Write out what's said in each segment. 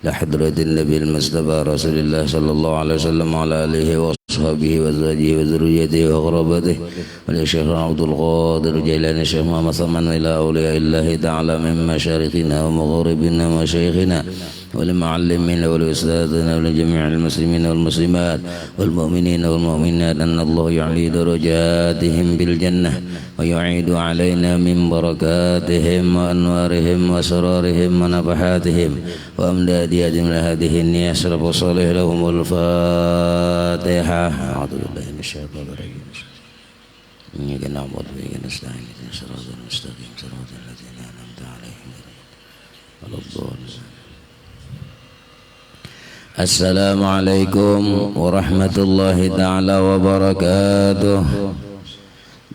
لحضرة النبي المصطفى رسول الله صلى الله عليه وسلم وعلى آله وأصحابه وأزواجه وذريته وقرابته وللشيخ عبد القادر جيلاني الشيخ محمد صمد إلى أولياء الله تعالى من مشارقنا ومغاربنا ومشايخنا ولمعلمين ولأستاذنا ولجميع المسلمين والمسلمات والمؤمنين والمؤمنات أن الله يعلي درجاتهم بالجنة ويعيد علينا من بركاتهم وأنوارهم وسرارهم ونفحاتهم وأمدادهم لهذه النية أشرف وصالح لهم الفاتحة. أعوذ بالله من الشيطان الرجيم. إياك نعبد وإياك نستعين اهدنا الصراط المستقيم صراط الذين أنعمت عليهم غير الضالين. Assalamualaikum warahmatullahi ta'ala wabarakatuh.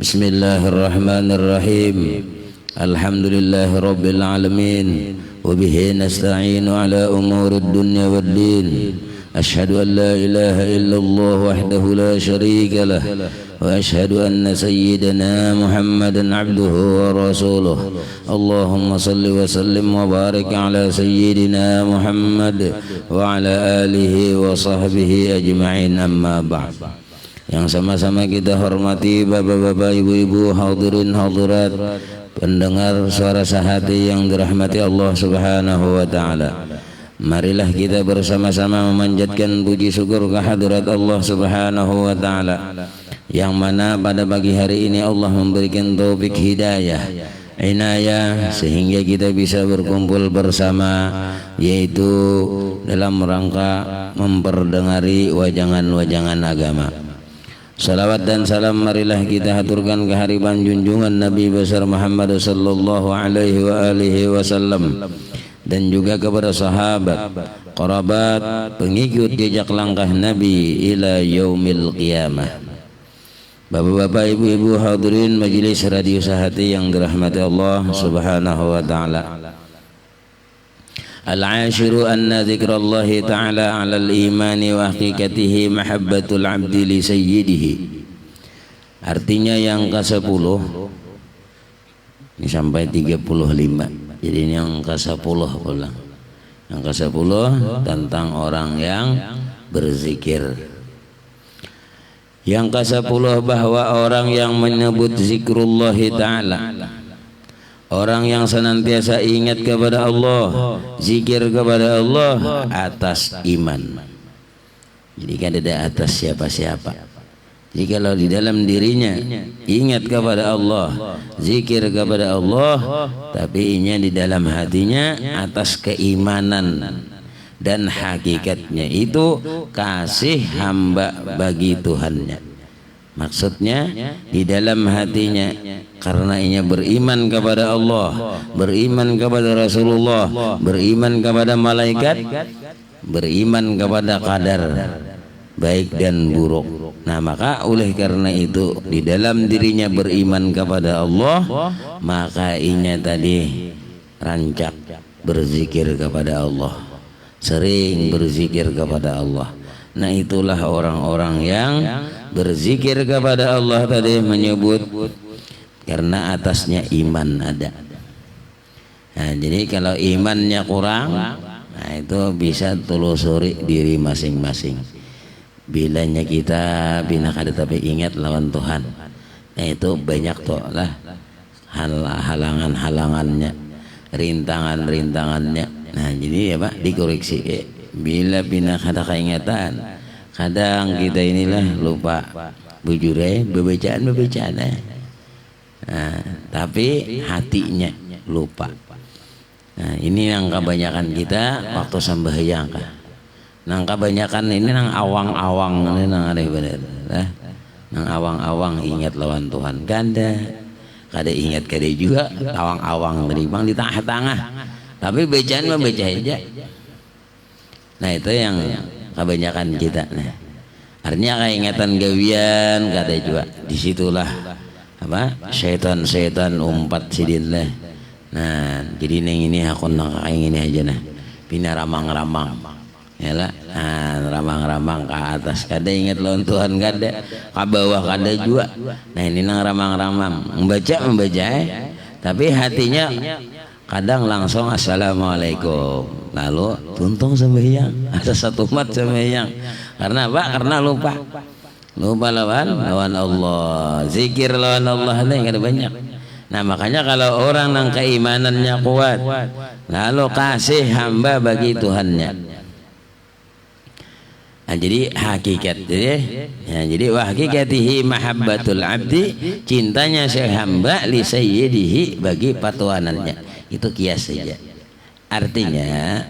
Bismillahirrahmanirrahim. Alhamdulillahi rabbil alamin. Wabihi nasta'inu ala umurid dunya wad din. Ashhadu an la ilaha illallah wahdahu la sharika lah. Wa ashhadu anna sayyidana Muhammadan abduhu wa rasuluh. Allahumma salli wa sallim wa barik ala sayyidina Muhammad wa ala alihi wa sahbihi ajma'in, amma ba'd. Yang sama-sama kita hormati bapak-bapak, ibu-ibu, hadirin hadirat, pendengar suara sehati yang dirahmati Allah Subhanahu wa taala. Marilah kita bersama-sama memanjatkan puji syukur kehadirat Allah Subhanahu wa taala, yang mana pada pagi hari ini Allah memberikan taufik hidayah, inayah, sehingga kita bisa berkumpul bersama, yaitu dalam rangka memperdengari wajangan-wajangan agama. Salawat dan salam marilah kita haturkan kehadiran junjungan Nabi besar Muhammad sallallahu alaihi wa alihi wasallam, dan juga kepada sahabat, kerabat, pengikut jejak langkah Nabi ila yaumil qiyamah. Bapak-bapak, ibu-ibu, hadirin majelis radio sehati yang dirahmati Allah Subhanahu wa taala. Al-ashiru anna dzikrallahi ta'ala 'ala al-imani wa haqiqatihi mahabbatul 'abdi li sayyidihi. Artinya yang ke-10 ini sampai 35. Jadi ini yang ke-10 ulang. Yang ke-10 tentang orang yang berzikir. Yang ke-10 bahwa orang yang menyebut zikrullah ta'ala, orang yang senantiasa ingat kepada Allah, zikir kepada Allah atas iman. Jadi kan tidak atas siapa-siapa. Jadi kalau di dalam dirinya ingat kepada Allah, zikir kepada Allah, tapi ini di dalam hatinya atas keimanan dan hakikatnya itu kasih hamba bagi Tuhannya. Maksudnya di dalam hatinya karena ia beriman kepada Allah, beriman kepada Rasulullah, beriman kepada malaikat, beriman kepada qadar baik dan buruk. Nah, maka oleh karena itu di dalam dirinya beriman kepada Allah, maka inya tadi rancak berzikir kepada Allah, sering berzikir kepada Allah. Nah, itulah orang-orang yang berzikir kepada Allah tadi menyebut karena atasnya iman ada. Nah, jadi kalau imannya kurang, nah itu bisa telusuri diri masing-masing. Bilanya kita bina kada tapi ingat lawan Tuhan, nah itu banyak tuh lah halangan-halangannya, rintangan-rintangannya. Nah jadi ya Pak, dikoreksi bila bina kada keingatan, kadang kita inilah lupa bujure bebecaan. Nah, tapi hatinya lupa. Nah ini yang kebanyakan kita waktu sembahyang kah. Nang kebanyakan ini nang awang-awang ini nang ada bener, nang awang-awang ingat lawan Tuhan kada ingat kada juga awang-awang dari bang di tengah-tengah, tapi bacaan membaca aja. Nah itu yang kebanyakan kita. Nah, artinya keingatan gawian kada juga. Disitulah apa setan umpat sidinlah. Nah jadi neng ini aku nang kaing ini aja nah, pina ramang-ramang. Yalah, ramang-ramang ke atas kada ingat lawan Tuhan kada, ke bawah kada juga. Nah ini nang ramang-ramang membaca tapi hatinya kadang langsung assalamualaikum, lalu tuntung sembahyang, ada satu umat sembahyang. Karena apa? Karena lupa lawan Allah, zikir lawan Allah ini ada banyak. Nah makanya kalau orang yang keimanannya kuat, lalu kasih hamba bagi Tuhannya. Nah, jadi hakikat jadi wa hakikatihi mahabbatul abdi, cintanya si hamba li sayyidihi bagi patuanannya. Itu kias saja. Artinya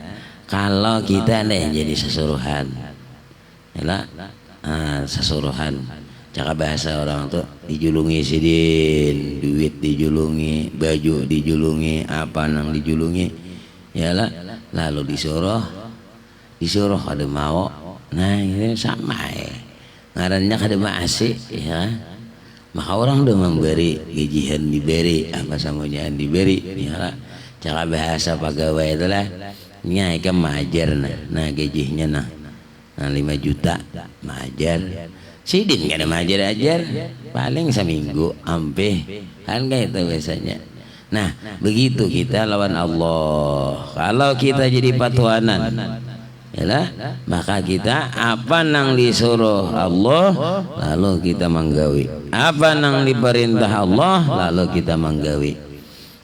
kalau kita nih jadi sesuruhan, sesuruhan, cara bahasa orang tuh dijulungi sidin, duit dijulungi, baju dijulungi, apa nang dijulungi, lalu disuruh ada mau. Nah ini sama ya, ngarannya kada masih ya. Maka orang udah memberi gajian diberi, apa samanya diberi, ya. Cara bahasa pegawai itulah nyai ke majar nah gajinya nah 5 juta majar. Sidin kada majar ajar paling seminggu ampe kan kayak itu biasanya. Nah begitu kita lawan Allah. Kalau kita jadi patuanan, maka kita apa nang disuruh Allah lalu kita menggawi, apa nang diperintah Allah lalu kita menggawi.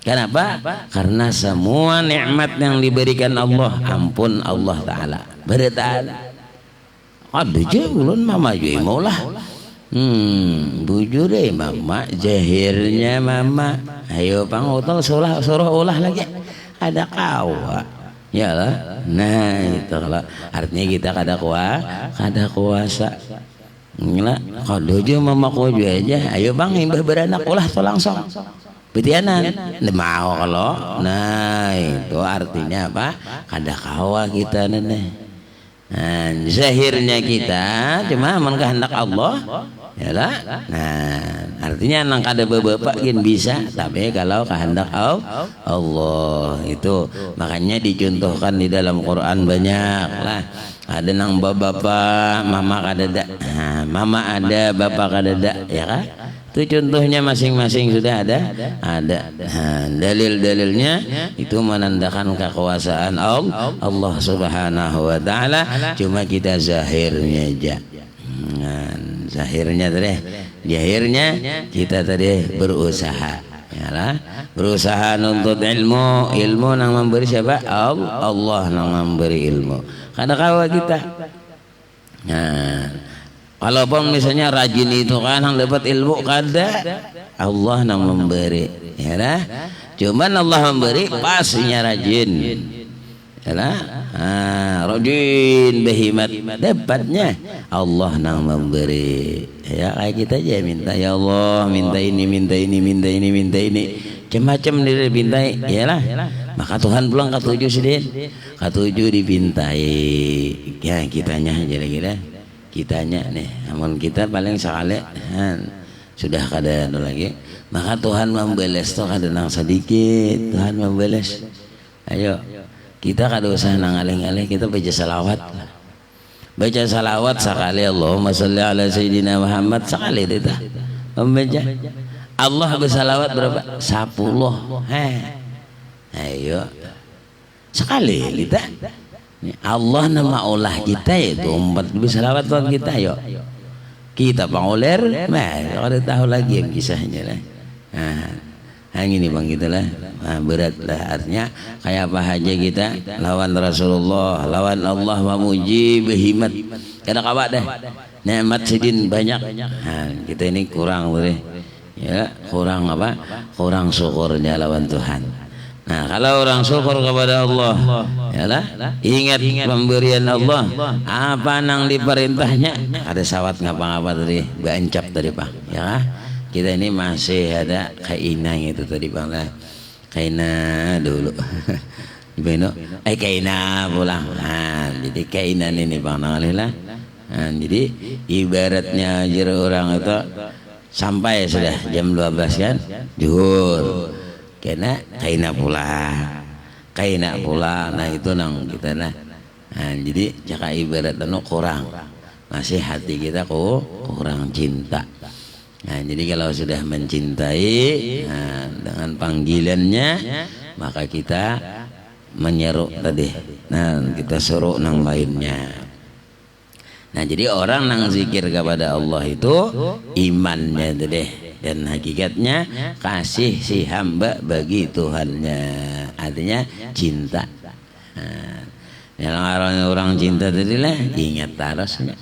Kenapa? Karena semua nikmat yang diberikan Allah ampun Allah Ta'ala bertaala. Ada je ulun mama juga maulah bujur mama jahirnya mama ayo pangutol suruh ulah lagi ada kawa ya lah. Nah itu kalau artinya kita kada kuasa nggak kalau aja mama kuju aja ayo bang imbah beranak ulah to langsung betianan mau kalau nah itu artinya apa kada kawa kita nih. Nah zahirnya kita cuma aman kehendak Allah ya lah. Nah artinya nang kada bapak gin bisa, tapi kalau kehendak Allah itu makanya dicontohkan di dalam Quran banyak lah. Ada nang bapak mama kada ada, nah, mama ada bapak kada ada ya kan. Itu contohnya masing-masing sudah ada. Nah, dalil-dalilnya itu menandakan kekuasaan Allah Subhanahu wa Ta'ala. Cuma kita zahirnya aja. Nah, zahirnya tadi, zahirnya kita tadi berusaha. Yalah, berusaha nuntut ilmu nang memberi siapa? Allah nang memberi ilmu. Kada kawa kita. Nah, walaupun misalnya rajin itu kan yang dapat ilmu kada Allah nang memberi ya lah. Cuman Allah memberi pastinya rajin ya lah. Rajin behimat dapatnya Allah nang memberi ya. Kayak kita aja minta ya Allah minta ini macam-macam dia pintai ya lah. Maka Tuhan pulang ketujuh sedih ketujuh dipintai ya kitanya kira-kira kitanya nih, namun kita paling sekali sudah kada lagi. Maka Tuhan membeles tuh kada nang sedikit, Tuhan membeles. Ayo kita kada usah nang alih-alih, kita baca salawat sekali Allahumma sholli ala sayyidina Muhammad sekali kita membaca. Allah bersalawat berapa? 10. Ayo sekali kita. Allah nama olah kita itu umat bersalawat buat kita yuk. Kita panguler, ada tahu lagi yang kisahnya lah. Nah, ini bang kita lah. Berat lah artinya kayak apa aja kita lawan Rasulullah, lawan Allah memuji behimat. Kada kawa deh. Nikmat sidin banyak. Nah, kita ini kurang boleh. Ya, kurang apa? Kurang syukurnya lawan Tuhan. Nah kalau orang syukur kepada Allah yalah, ingat pemberian Allah apa nang diperintahnya ada sawat ngapa-ngapa tadi bancap tadi Pak ya. Kita ini masih ada kainang itu tadi Bang lah, kaina dulu Beno kaina pulang. Nah jadi kainan ini Bang lah. Nah, jadi ibaratnya jero orang itu sampai sudah jam 12 kan zuhur kena kaina pula. Nah itu nang kita nah jadi jaka ibarat kurang masih hati kita kurang cinta. Nah jadi kalau sudah mencintai dengan panggilannya maka kita menyeru tadi. Nah, kita seru nang lainnya. Nah, jadi orang nang zikir kepada Allah itu imannya itu deh, dan hakikatnya kasih si hamba bagi Tuhannya, artinya cinta. Nah, yang orang cinta tadi lah ingat terusnya,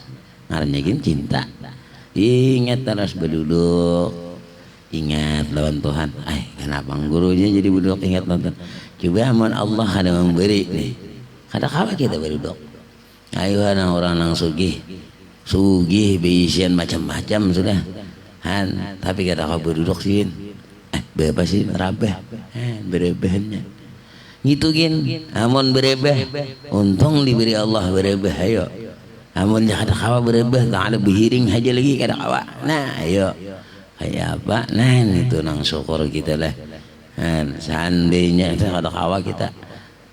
ngarannya cinta. Ingat terus berduduk, ingat lawan Tuhan. Kenapa gurunya jadi berduduk ingat nonton? Coba aman Allah ada memberi nih, kada kalah kita berduduk. Ayo orang nang sugih beisian macam-macam sudah. Tapi kada kau berduduk sih. Bebas sih rabeh. Berebehnya. Gitu gin, amun berebeh, untung diberi Allah berebeh ayo. Amun kada kawa berebeh, tak ada behiring aja lagi kada kawa. Nah, ayo. Kayak apa? Nah, itu nang syukur kita lah. Seandainya itu kada kawa kita.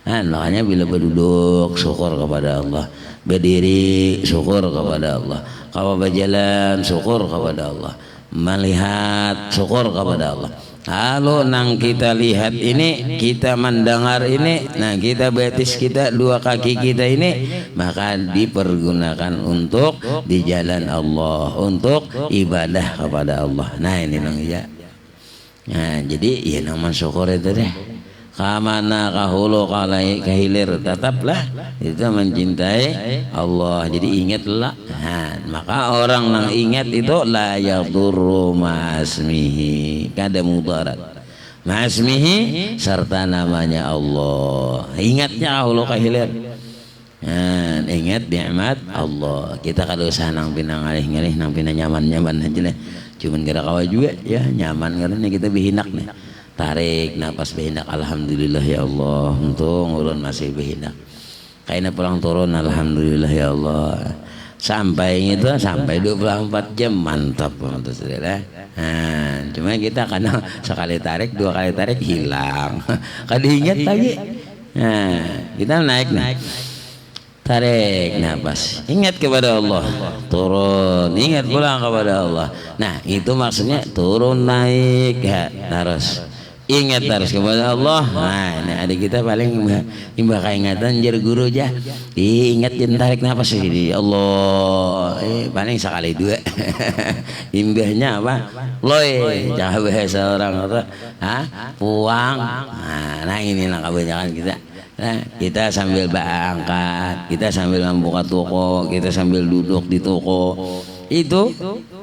Makanya bila berduduk syukur kepada Allah, berdiri syukur kepada Allah, kalau berjalan syukur kepada Allah, melihat syukur kepada Allah. Kalau nang kita lihat ini, kita mendengar ini, nah kita betis kita dua kaki kita ini, maka dipergunakan untuk di jalan Allah, untuk ibadah kepada Allah. Nah ini nang ya. Nah jadi ya nama syukur itu deh. Kamana kahulu kalai kahilir, tetaplah itu mencintai Allah. Jadi ingatlah. Maka orang yang ingat itu la yadurru ma'asmihi, kada mudarat ma'asmihi serta namanya Allah. Ingatnya kahulu kahilir. Ingat nikmat Allah. Kita kada usah nang pinang ngalih-ngalih, nang pinang nyaman-nyaman aja lah. Cuman kada kawa juga ya nyaman karena kita bihinak nih. Tarik napas behinak, alhamdulillah ya Allah, untung ulun masih behinak. Kayaknya pulang turun, alhamdulillah ya Allah. Sampai itu sampai 24 jam mantap untuk saudara. Cuma kita kadang sekali tarik, dua kali tarik hilang. Kadang ingat lagi. Kita naik. Tarik napas, ingat kepada Allah, turun, ingat pulang kepada Allah. Nah itu maksudnya turun naik ya, terus. Ingat terus kepada Allah. Nah, ini ada kita paling imbah keingatan jar guru aja. Diingat jen tarik nafas di Allah. Paling sekali dua. Imbahnya apa? Loy, jangan bahasa orang apa? Puang. Nah, ini lah kebanyakan kita. Nah, kita sambil berangkat, kita sambil membuka toko, kita sambil duduk di toko. Itu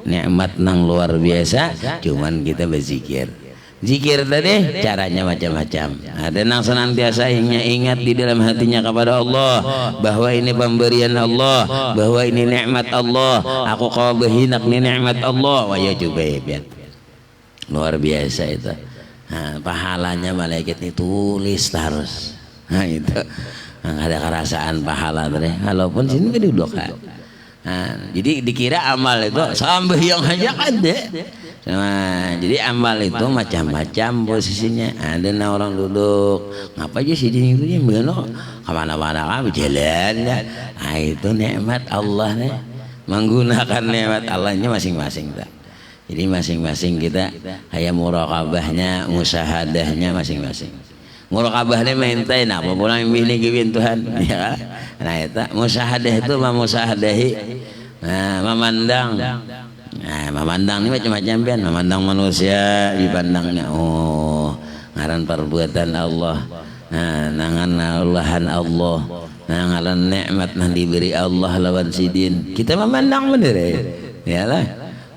nikmat nang luar biasa. Cuman kita berzikir. Zikir tadi caranya macam-macam. Ada yang senantiasa ingat di dalam hatinya kepada Allah bahwa ini pemberian Allah, bahwa ini nikmat Allah. Aku kau berhinak ni nikmat Allah. Wah ya coba ya, luar biasa itu. Pahalanya malaikat ini tulis terus. Itu ada kerasaan pahala tadi. Walaupun sini duduk kan. Jadi dikira amal itu sampai yang hanya ada. Jadi amal itu macam-macam posisinya. Ada orang duduk, ngapa aja sih di itu yang kemana-mana kami jalan ya. Itu nikmat Allah nih. Menggunakan nikmat Allahnya masing-masing. Jadi masing-masing kita kayak muraqabahnya, musahadahnya masing-masing. Muraqabahnya maintain apa pulang ini gawin Tuhan. Ya. Nah itu musahadah itu memusahadahi, memandang. Nah, memandang ini macam-macam kan, memandang manusia dipandangnya. Oh, ngaran perbuatan Allah. Nangan Allahan Allah. Ngaran nikmat yang diberi Allah lawan sidin. Kita memandang bener ya lah.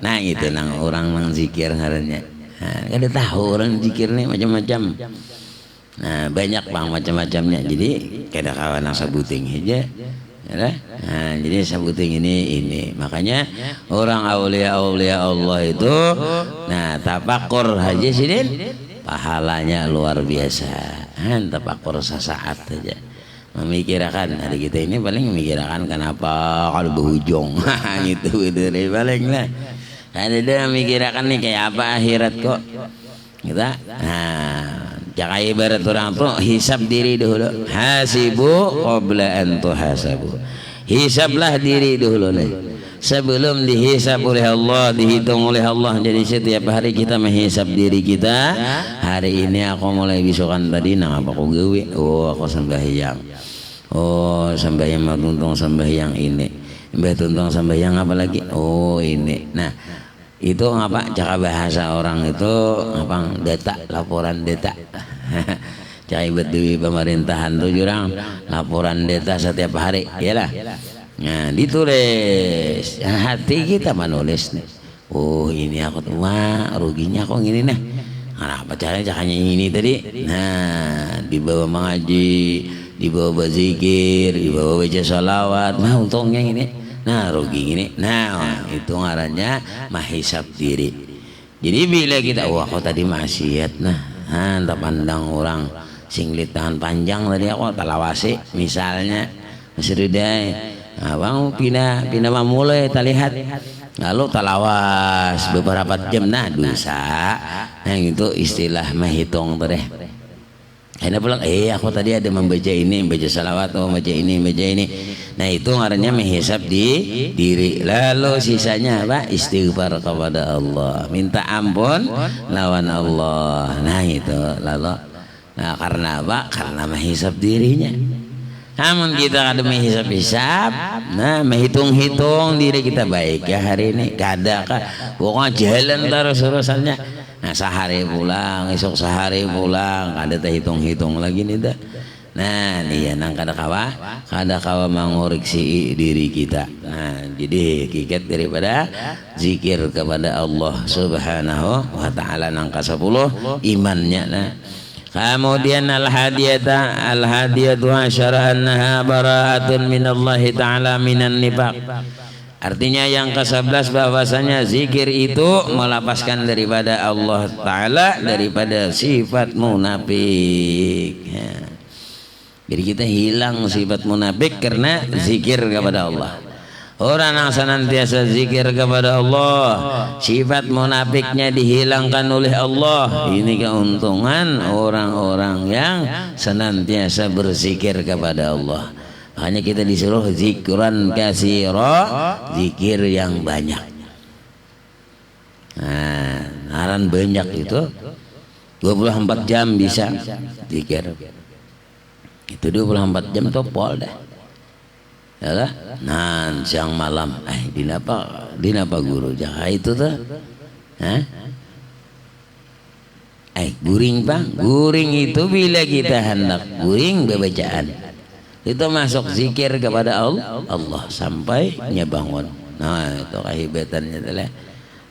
Nah, itu nang orang nang zikir ngarannya. Kada tahu orang zikir nih macam-macam. Nah, banyak bang macam-macamnya. Jadi kada kawan nang sabuting aja. Ya, jadi sabuting ini makanya orang aulia Allah itu tafakur haji sidin pahalanya luar biasa. Tafakur sesaat saja memikirkan hari kita ini paling memikirkan kenapa kalau berhujung gitu paling lah. Ada memikirkan nih kayak apa akhirat kok kita. Jangan ibarat orang tuh hisab diri dulu. Hasibu qabla an tuhasabu. Hisablah diri dulu nih. sebelum dihisab oleh Allah, dihitung oleh Allah. Jadi setiap hari kita menghisab diri kita. Hari ini aku mulai bisukan tadi nang apa aku gawe? Oh, aku sembahyang. Oh, sembahyang matuntong sembahyang ini. Mbah tuntong sembahyang apa lagi? Oh, ini. Nah, itu apa? Cara bahasa orang itu apa? Data, laporan data. Cai betul pemerintahan tuh jurang laporan data setiap hari, iyalah. Nah, ditulis hati kita menulis nih. Oh, ini aku tuh wah ruginya kok gini nih. Nah, apa caranya ini tadi? Nah, dibawa mengaji, dibawa berzikir, dibawa baca salawat. Nah, untungnya ini. Nah, rugi ini. Nah, itu ngarannya menghisab diri. Jadi bila kita wah kok tadi maksiat nah, tak pandang orang singlit tangan panjang tadi aku talawasi misalnya masih abang pindah mulai terlihat lalu talawas beberapa jam nah dosa yang itu istilah menghitung deh. Enak pulang aku tadi ada membaca ini, membaca salawat atau membaca ini. Nah itu ngarannya menghisab di diri. Lalu sisanya apa? Istighfar kepada Allah, minta ampun lawan Allah. Nah itu lalu. Nah karena apa? Karena menghisab dirinya. Namun kita ada menghisab-hisab, nah menghitung-hitung diri kita baik ya hari ini. Kada kah? Pokoknya jalan terus urusannya. Nah sehari pulang, esok sehari pulang, kada hitung-hitung lagi nih dah. Nah nih ya nang kada kawa mengoreksi diri kita. Nah jadi hakikat daripada zikir kepada Allah Subhanahu wa taala nang ke-10 imannya nah. Kemudian al-hadiyatu asyara annaha bara'atun minallahi ta'ala minan nifaq. Artinya yang ke-11 bahwasanya zikir itu melepaskan daripada Allah Ta'ala daripada sifat munafik ya. Jadi kita hilang sifat munafik karena zikir kepada Allah. Orang yang senantiasa zikir kepada Allah, sifat munafiknya dihilangkan oleh Allah. Ini keuntungan orang-orang yang senantiasa berzikir kepada Allah. Makanya kita disuruh zikran katsira, zikir yang banyak. Nah, naran banyak itu 24 jam bisa zikir. Itu 24 jam topol dah. Ya, nah siang malam dinapa guru jaga itu tuh guring bang, guring itu bila kita hendak guring bacaan itu masuk zikir kepada Allah sampai bangun. Nah itu kehebatannya adalah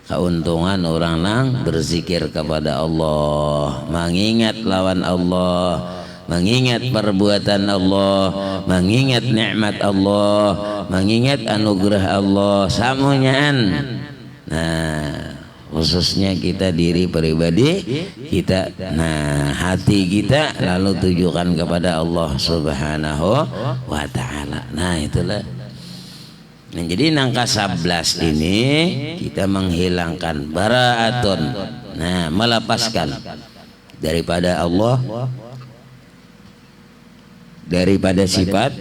keuntungan orang yang berzikir kepada Allah, mengingat lawan Allah, mengingat perbuatan Allah, mengingat nikmat Allah, mengingat anugerah Allah samunyaan. Nah khususnya kita diri pribadi kita, nah hati kita lalu tujukan kepada Allah Subhanahu wa ta'ala. Nah itulah. Nah, jadi nangka 11 ini kita menghilangkan bara'atun, nah melepaskan daripada Allah, daripada sifat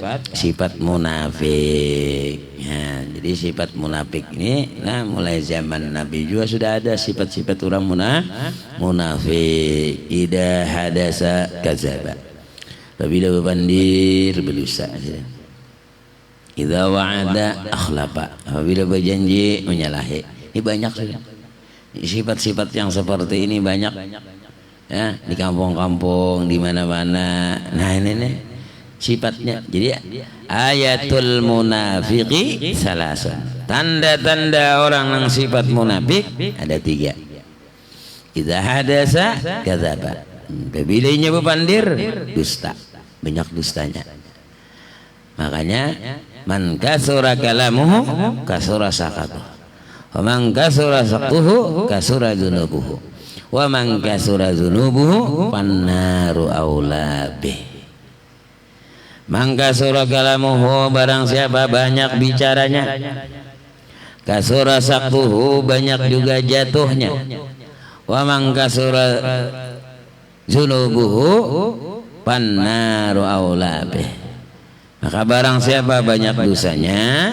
munafik. Ya, jadi sifat munafik ini nah mulai zaman Nabi juga sudah ada sifat-sifat orang munafik. Idza hadasa kadzaba. Apabila berbandir berdusta. Idza wa'ada akhlafa. Apabila berjanji menyalahi. Ini banyak sudah. Sifat-sifat yang seperti ini banyak. Ya, di kampung-kampung, di mana-mana. Nah, ini nih sifatnya. Jadi ayatul munafiqi salasun, tanda-tanda orang yang sifat munafik ada 3. Idza hadasa kadzaba, apabila nya berpandir dusta, banyak dustanya. Makanya man kasura kalamuhu kasura sakatuh, wa man kasura saqtuhu kasura dzunubuhu, wa man kasura dzunubuhu fannaru aula bih. Mangka surah kalamuhu, barang siapa banyak bicaranya, kasura saktuhu, banyak juga jatuhnya, wa mangka surah zunubuhu pannaru aula bih. Maka barang siapa banyak dosanya,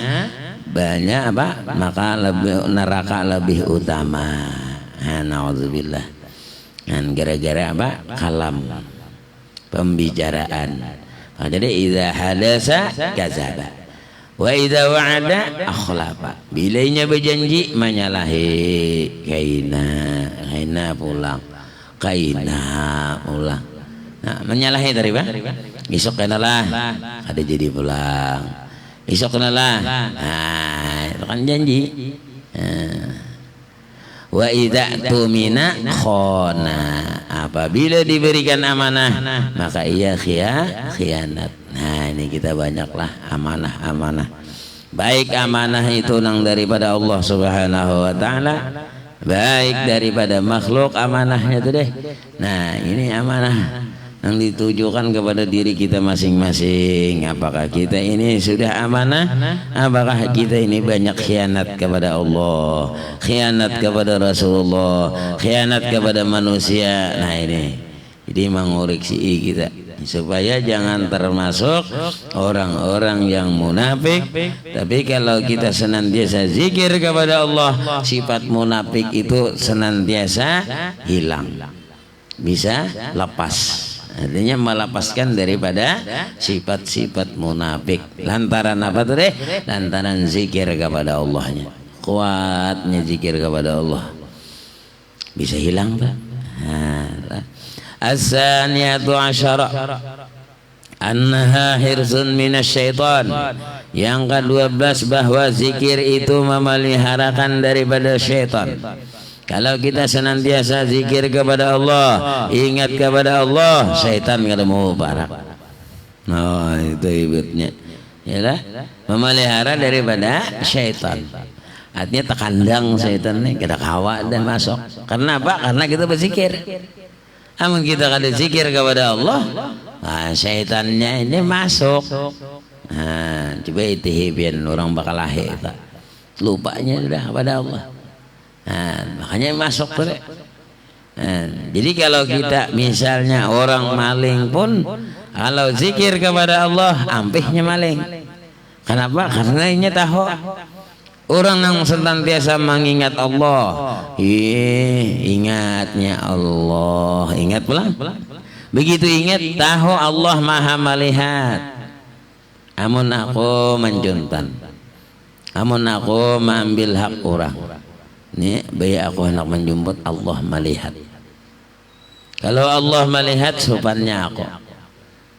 banyak apa? Maka lebih neraka lebih utama. Nauzubillah. Dan gara-gara apa? Kalam, pembicaraan. Jadi idza hadasa kadzaba wa idza wa'ada akhlafa. Bilanya berjanji menyalahi. Kaina pulang. Nah, menyalahi dari mana? Isok kenalah ada jadi pulang. Isok kenalah. Nah, itu kan janji. Wa idza tumina khona. Apabila diberikan amanah maka ia khianat. Nah, ini kita banyaklah amanah. Baik amanah itu nang daripada Allah Subhanahu wa taala, baik daripada makhluk amanahnya itu deh. Nah, ini amanah yang ditujukan kepada diri kita masing-masing. Apakah kita ini sudah amanah? Apakah kita ini banyak khianat kepada Allah, khianat kepada Rasulullah, khianat kepada manusia? Nah, ini jadi mengoreksi kita supaya jangan termasuk orang-orang yang munafik. Tapi kalau kita senantiasa zikir kepada Allah, sifat munafik itu senantiasa hilang, bisa lepas. Artinya melepaskan daripada sifat-sifat munafik. Lantaran apa tuh deh? Lantaran zikir kepada Allahnya. Kuatnya zikir kepada Allah bisa hilang Pak. As-saniyatu asyara annaha hirsun minasyaitan. Yang ke-12 bahwa zikir itu memeliharakan daripada syaitan. Kalau kita senantiasa zikir kepada Allah, ingat kepada Allah, syaitan kada mau barak. Nah, itu ibutnya. Yalah, memelihara daripada syaitan. Artinya terkandang syaitan nih, kada kawa dan masuk. Karena apa? Karena kita berzikir. Amun kita kada zikir kepada Allah, nah, syaitannya ini masuk. Nah, coba itihibian orang bakal lahir, lupanya sudah kepada Allah. Nah, makanya masuk tuh. Nah, jadi kalau kita misalnya orang maling pun kalau zikir kepada Allah ampihnya maling. Kenapa? Karena ini tahu orang yang senantiasa mengingat Allah, ingatnya Allah, ingat pulang. Begitu ingat tahu Allah maha melihat. Amun aku menjuntan, amun aku mengambil hak orang. Ini bayi aku hendak menjemput, Allah melihat. Kalau Allah melihat sopannya aku,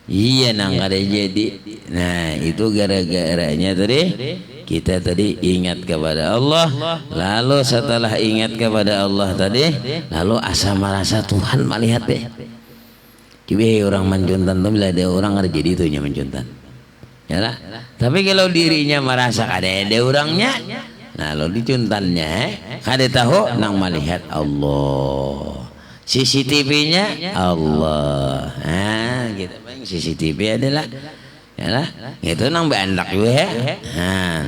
iya nang kada jadi. Nah, itu gara-garanya tadi kita tadi ingat kepada Allah. Lalu setelah ingat kepada Allah tadi, lalu asa merasa Tuhan melihat deh. Coba orang menjuntan tuh bila ada orang ada jadi itunya menjuntan. Yalah. Tapi kalau dirinya merasa ada orangnya, nah lalu dicuntannya kada tahu nang melihat Allah, CCTV-nya Allah. Nah, gitu. CCTV adalah yalah, itu nang bandak juga. Nah,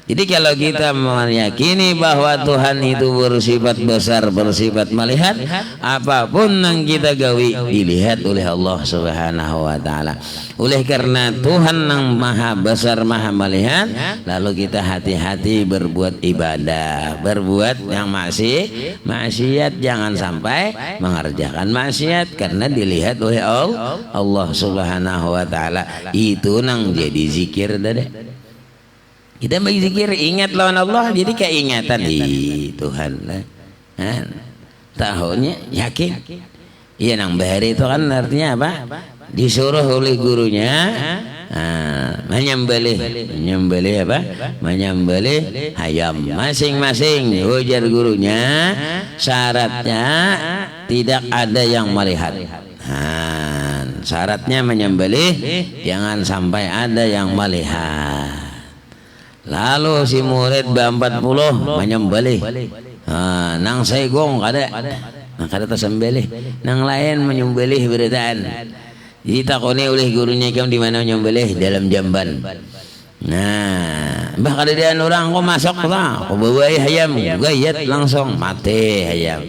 jadi kalau kita meyakini bahwa Tuhan itu bersifat besar, bersifat melihat, apapun yang kita gawi dilihat oleh Allah Subhanahu wa taala. Oleh karena Tuhan yang maha besar, maha melihat, lalu kita hati-hati berbuat ibadah, berbuat yang maksiat, jangan sampai mengerjakan maksiat karena dilihat oleh Allah Subhanahu wa taala. Itu nang jadi zikir deh. Kita bagi zikir ingat lawan Allah, jadi keingatan di Tuhan. Nah, tahunya yakin. Iya nang bahari itu kan artinya apa? Disuruh oleh gurunya menyembelih apa? Menyembelih ayam masing-masing. Ujar gurunya, syaratnya tidak ada yang melihat. Syaratnya menyembelih jangan sampai ada yang melihat. Lalu si murid B40 menyembelih. Nang saigong kada tersembelih. Nang lain menyembelih beritaan. Ditakoni oleh gurunya, kamu di mana menyembelih? Dalam jamban. Nah, bah kada dia orang kok masuk lah, kok bawa ayam, gayat langsung mati ayam.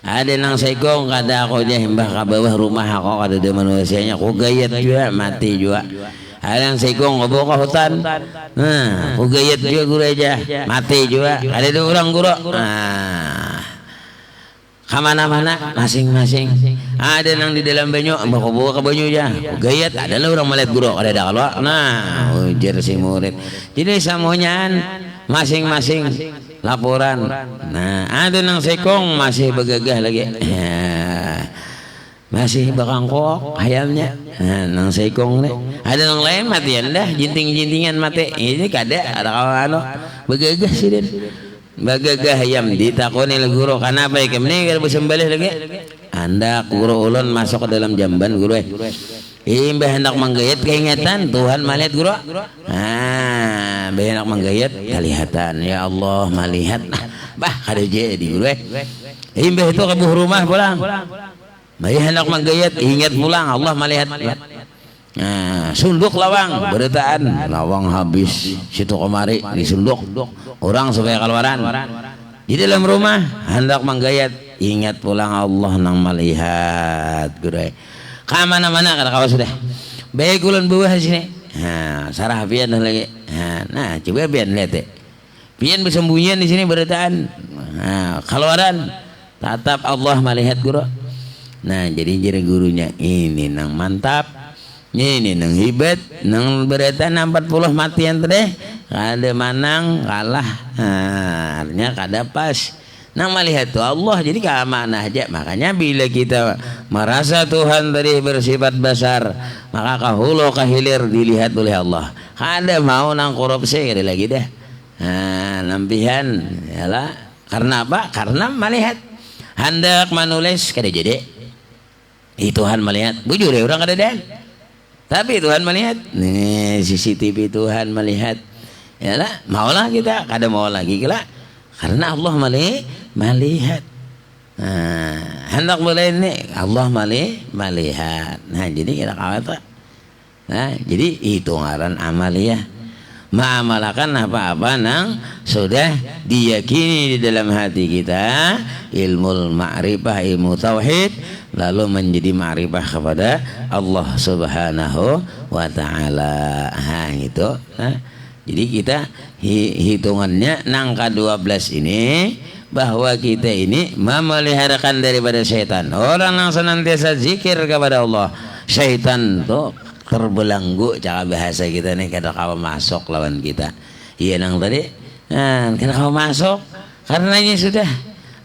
Ada nang saigong kada aku je mbah ka bawah rumah aku kada ada manusianya, kok gayat juga mati juga. Ada yang sekong bawa ke hutan. Nah, ugayat juga guru aja, mati juga. Ada dua orang guru. Nah, kemana-mana masing-masing. Ada yang di dalam banyu, bawa ke banyu aja. Ugayat adalah orang melihat guru. Ada kalau, nah, ujar si murid. Jadi semuanya masing-masing laporan. Nah, ada yang sekong masih bergagah lagi. Masih bakangkok hayalnya. Nah, nang sekong nih. Ada yang lain mati dah, jinting-jintingan mati. Ini kada ada kawan bergagah sih den. Bergagah ayam ditakoni oleh guru, kenapa ya kemini kada bersembelih lagi? Anda guru ulun masuk ke dalam jamban guru. Mbah hendak menggayat keingatan Tuhan melihat guru. Nah, mbah hendak menggayat kelihatan ya Allah melihat. Bah kada jadi guru. Mbah itu ke rumah pulang. Mbah hendak menggayat ingat pulang Allah melihat. Nah, sunduk lawang beritaan lawang habis situ kemari disunduk orang supaya keluaran di dalam rumah hendak menggayat ingat pulang Allah nang melihat guru. Kemana-mana kata kawan sudah baik ulun bawah sini. Nah, sarah pian lagi. Nah, coba pian lihat pian bersembunyian di sini beritaan. Nah, keluaran tatap Allah melihat guru. Nah, jadi gurunya ini nang mantap, ini nang hebat, nang berita 40 matian teh, kada manang kalah, artinya kada pas. Nang melihat tuh Allah, jadi keamanah aja. Makanya bila kita merasa Tuhan tadi bersifat besar, maka kahulu kahilir dilihat oleh Allah. Kada mau nang korupsi kada lagi dah. Lampihan, yalah. Karena apa? Karena melihat. Hendak menulis kada jadi. Tuhan melihat, bujur ya orang kada dan. Tapi Tuhan melihat, nih CCTV Tuhan melihat, ya lah, maulah kita, kada mau lagi kita, karena Allah melihat. Nah, hendak boleh ini Allah melihat. Nah, jadi kita kawat. Nah, jadi itu ngaran amaliyah. Mengamalkan apa-apa nang sudah diyakini di dalam hati kita, ilmu ma'rifah, ilmu tauhid, lalu menjadi ma'rifah kepada Allah Subhanahu wa taala. Nah, itu. Nah, jadi kita hitungannya nang ke-12 ini bahwa kita ini memeliharakan daripada syaitan. Orang yang senantiasa zikir kepada Allah, syaitan tuh terbelenggu cara bahasa kita nih kada kawa masuk lawan kita. Iya nang tadi. Nah, kada kawa masuk karenanya sudah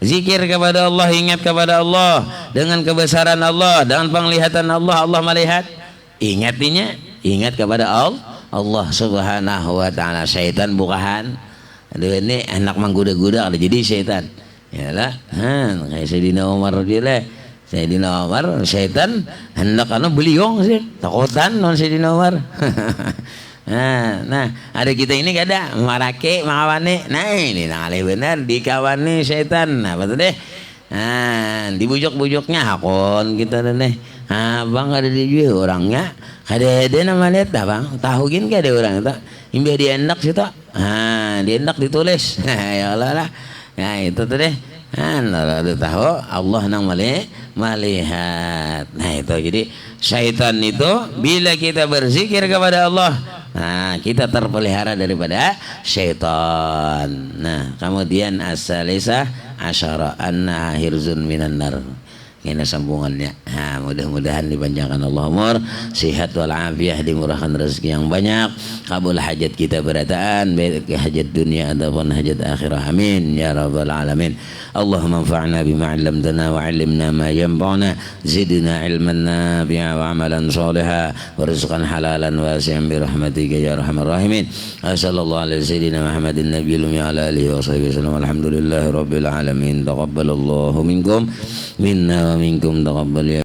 zikir kepada Allah, ingat kepada Allah dengan kebesaran Allah, dengan penglihatan Allah, Allah melihat. Ingat kepada Allah Subhanahu wa taala. Syaitan bukan. Aduh ini anak menggoda-goda ada jadi syaitan. Yalah, kayak Sayyidina Umar radhiyallahu. Sayyidina Umar, syaitan hendak beliung sih, takutan non Sayyidina Umar. Nah, ada kita ini kada marake makawane. Nah, ini ngalih benar dikawani syaitan. Nah, betul deh. Nah, dibujuk-bujuknya hakon kita deh. Bang ada di jual orangnya. Kada ada nama lihat dah bang. Tahuin kada orang itu. Imbah diendak situ. Diendak ditulis. Ya Allah lah. Nah, itu tuh deh. Lalu tahu Allah nang melihat. Nah itu jadi syaitan itu bila kita berzikir kepada Allah, nah kita terpelihara daripada syaitan. Nah kemudian as-salisah asyara anna hirzun minan nar. Ini sambungannya. Nah, mudah-mudahan dipanjangkan Allah umur, sehat walafiat, dimurahkan rezeki yang banyak, kabul hajat kita berataan, baik hajat dunia ataupun hajat akhirah. Amin ya rabbal alamin. Allahumma anfa'na bima 'allamtana wa 'allimna ma yanfa'una, zidna 'ilman nafi'a wa 'amalan shalihan, warzuqna halalan wasi'an bi rahmatika ya arhamar rahimin. Sallallahu alaihi sayyidina Muhammadin nabiyil ummi ala alihi wa sahbihi wasallam. Alhamdulillahi rabbil alamin. Taqabbalallahu minkum minna wa minkum taqabbal ya